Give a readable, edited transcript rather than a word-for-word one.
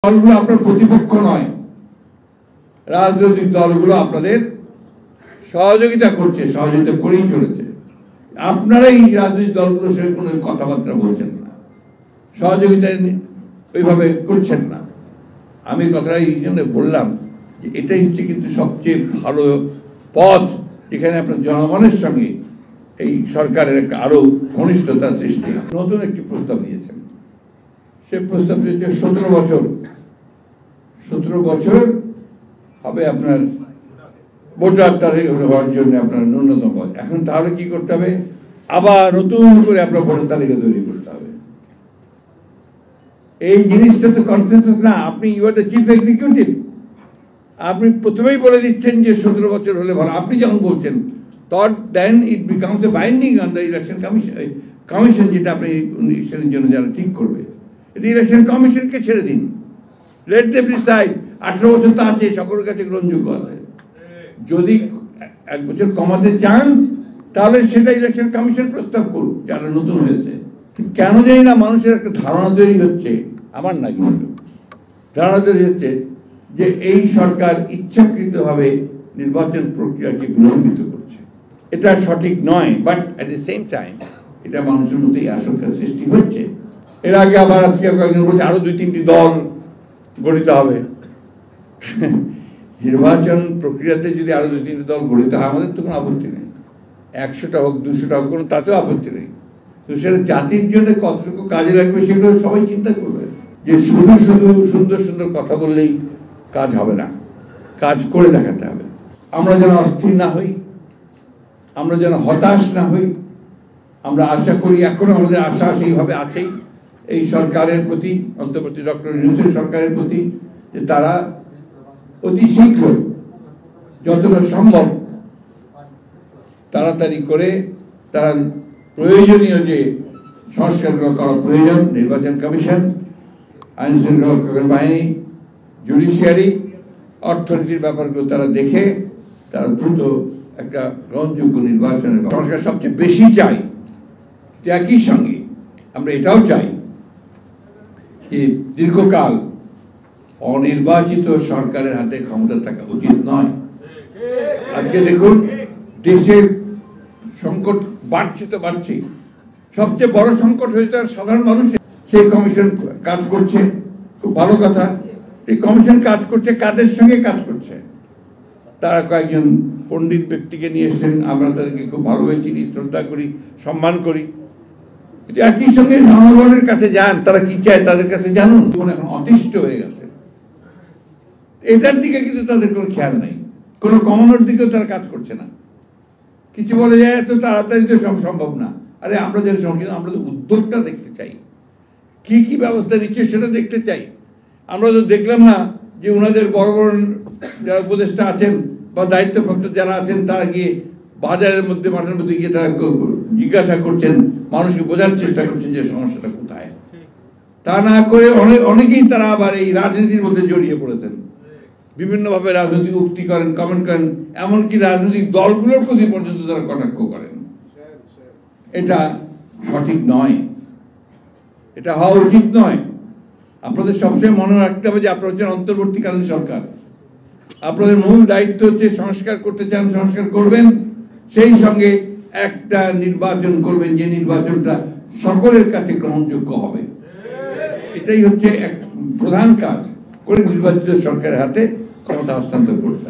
দলগুলো আপনার প্রতিপক্ষ নয়, রাজনৈতিক দলগুলো আপনাদের সহযোগিতা করছে, সহযোগিতা করেই চলেছে। আপনারাই রাজনৈতিক দলগুলোর সঙ্গে কোনো কথাবার্তা বলছেন না, সহযোগিতা ওইভাবে করছেন না। আমি কথাটা এই জন্য বললাম যে এটাই হচ্ছে কিন্তু সবচেয়ে ভালো পথ, যেখানে আপনার জনগণের সঙ্গে এই সরকারের একটা আরো ঘনিষ্ঠতা সৃষ্টি। নতুন একটি প্রস্তাব দিয়েছেন, সে প্রস্তাব দিয়েছে 17 বছর হবে আপনার ভোটার তারিখ হওয়ার জন্য আপনার ন্যূনতম। এখন তাহলে কি করতে হবে? আবার নতুন করে আপনার ভোটার তালিকা তৈরি করতে হবে। এই জিনিসটা তো কনসেনসাস না। আপনি you are the chief executive, আপনি প্রথমেই বলে দিচ্ছেন যে 17 বছর হলে ভালো। আপনি যখন বলছেন then it becomes a binding on the election commission, যেটা আপনি ইলেকশনের জন্য যারা ঠিক করবে, এটা ইলেকশন কমিশনকে ছেড়ে দিন, লেট দেম ডিসাইড। 18 বছর তো আছে, সকলের কাছে গ্রহণযোগ্য আছে। যদি 1 বছর কমাতে চান তাহলে সেটা ইলেকশন কমিশন প্রস্তাব করুক, যারা নতুন হয়েছে। কেন জানি না মানুষের একটা ধারণা তৈরি হচ্ছে, আমার না কিন্তু ধারণা তৈরি হচ্ছে যে এই সরকার ইচ্ছাকৃতভাবে নির্বাচন প্রক্রিয়াকে বিলম্বিত করছে। এটা সঠিক নয়, but at the same time এটা মানুষের মধ্যে এই আশঙ্কার সৃষ্টি হচ্ছে। এর আগে আবার আজকে কয়েকজন বলছে আরো 2-3টি দল গঠিত হবে। নির্বাচন প্রক্রিয়াতে যদি আরো 2-3টি দল গঠিত হয়, আমাদের তো কোনো আপত্তি নেই। 100টা হোক, 200টা হোক, কোনো তাতেও আপত্তি নেই। তো সেটা জাতির জন্য কতটুকু কাজে লাগবে সেগুলো সবাই চিন্তা করবে। যে শুধু শুধু সুন্দর সুন্দর কথা বললেই কাজ হবে না, কাজ করে দেখাতে হবে। আমরা যেন অস্থির না হই, আমরা যেন হতাশ না হই। আমরা আশা করি, এখনো আমাদের আশা সেইভাবে আছেই এই সরকারের প্রতি, অন্তর্বর্তী ডক্টর ইউনূসের সরকারের প্রতি, যে তারা অতি শীঘ্র যতটা সম্ভব তাড়াতাড়ি করে তারা প্রয়োজনীয় যে সংস্কারগুলো করা প্রয়োজন, নির্বাচন কমিশন, আইন শৃঙ্খলা বাহিনী, জুডিশিয়ারি, অর্থনীতির ব্যাপারগুলো তারা দেখে তারা দ্রুত একটা গ্রহণযোগ্য নির্বাচনের সংস্কার সবচেয়ে বেশি চাই। একই সঙ্গে আমরা এটাও চাই যে দীর্ঘকাল অনির্বাচিত সরকারের হাতে ক্ষমতা থাকা উচিত নয়। আজকে দেখুন দেশের সংকট বাড়ছে তো বাড়ছে, সবচেয়ে বড় সংকট হয়েছে সাধারণ মানুষের। সেই কমিশন কাজ করছে, খুব ভালো কথা। এই কমিশন কাজ করছে, কাদের সঙ্গে কাজ করছে? তারা কয়েকজন পণ্ডিত ব্যক্তিকে নিয়ে এসছেন, আমরা তাদেরকে খুব ভালোভাবে চিনি, শ্রদ্ধা করি, সম্মান করি। কিন্তু একই সঙ্গে জনগণের কাছে যান, তারা কি চায় তাদের কাছে জানুন। এখন অতিষ্ঠ হয়ে গেছে, এটার দিকে কিন্তু তাদের কোনো খেয়াল নাই, কোনো কমানোর দিকেও তারা কাজ করছে না। কিছু বলে যায় এত তাড়াতাড়ি তো সব সম্ভব না। আরে আমরা যেটা সঙ্গে, আমরা তো উদ্যোগটা দেখতে চাই, কি কি ব্যবস্থা নিচ্ছে সেটা দেখতে চাই। আমরা তো দেখলাম না যে ওনাদের বড় বড় যারা উপদেষ্টা আছেন বা দায়িত্বপ্রাপ্ত যারা আছেন তারা গিয়ে বাজারের মধ্যে, মাঠের মধ্যে গিয়ে তারা জিজ্ঞাসা করছেন, মানুষকে বোঝার চেষ্টা করছেন যে সমস্যাটা কোথায়। তা না করে অনেকেই তারা আবার এই রাজনীতির মধ্যে জড়িয়ে পড়েছেন, বিভিন্নভাবে রাজনৈতিক উক্তি করেন, কমেন্ট করেন, এমনকি রাজনৈতিক দলগুলোর প্রতি পর্যন্ত তারা কটাক্ষ করেন। এটা সঠিক নয়, এটা হওয়া উচিত নয়। আপনাদের সবসময় মনে রাখতে হবে যে আপনারা হচ্ছেন অন্তর্বর্তীকালীন সরকার। আপনাদের মূল দায়িত্ব হচ্ছে সংস্কার করতে চান, সংস্কার করবেন, সেই সঙ্গে একটা নির্বাচন করবেন যে নির্বাচনটা সকলের কাছে গ্রহণযোগ্য হবে। এটাই হচ্ছে এক প্রধান কাজ করে নির্বাচিত সরকারের হাতে ক্ষমতা হস্তান্তর করতে।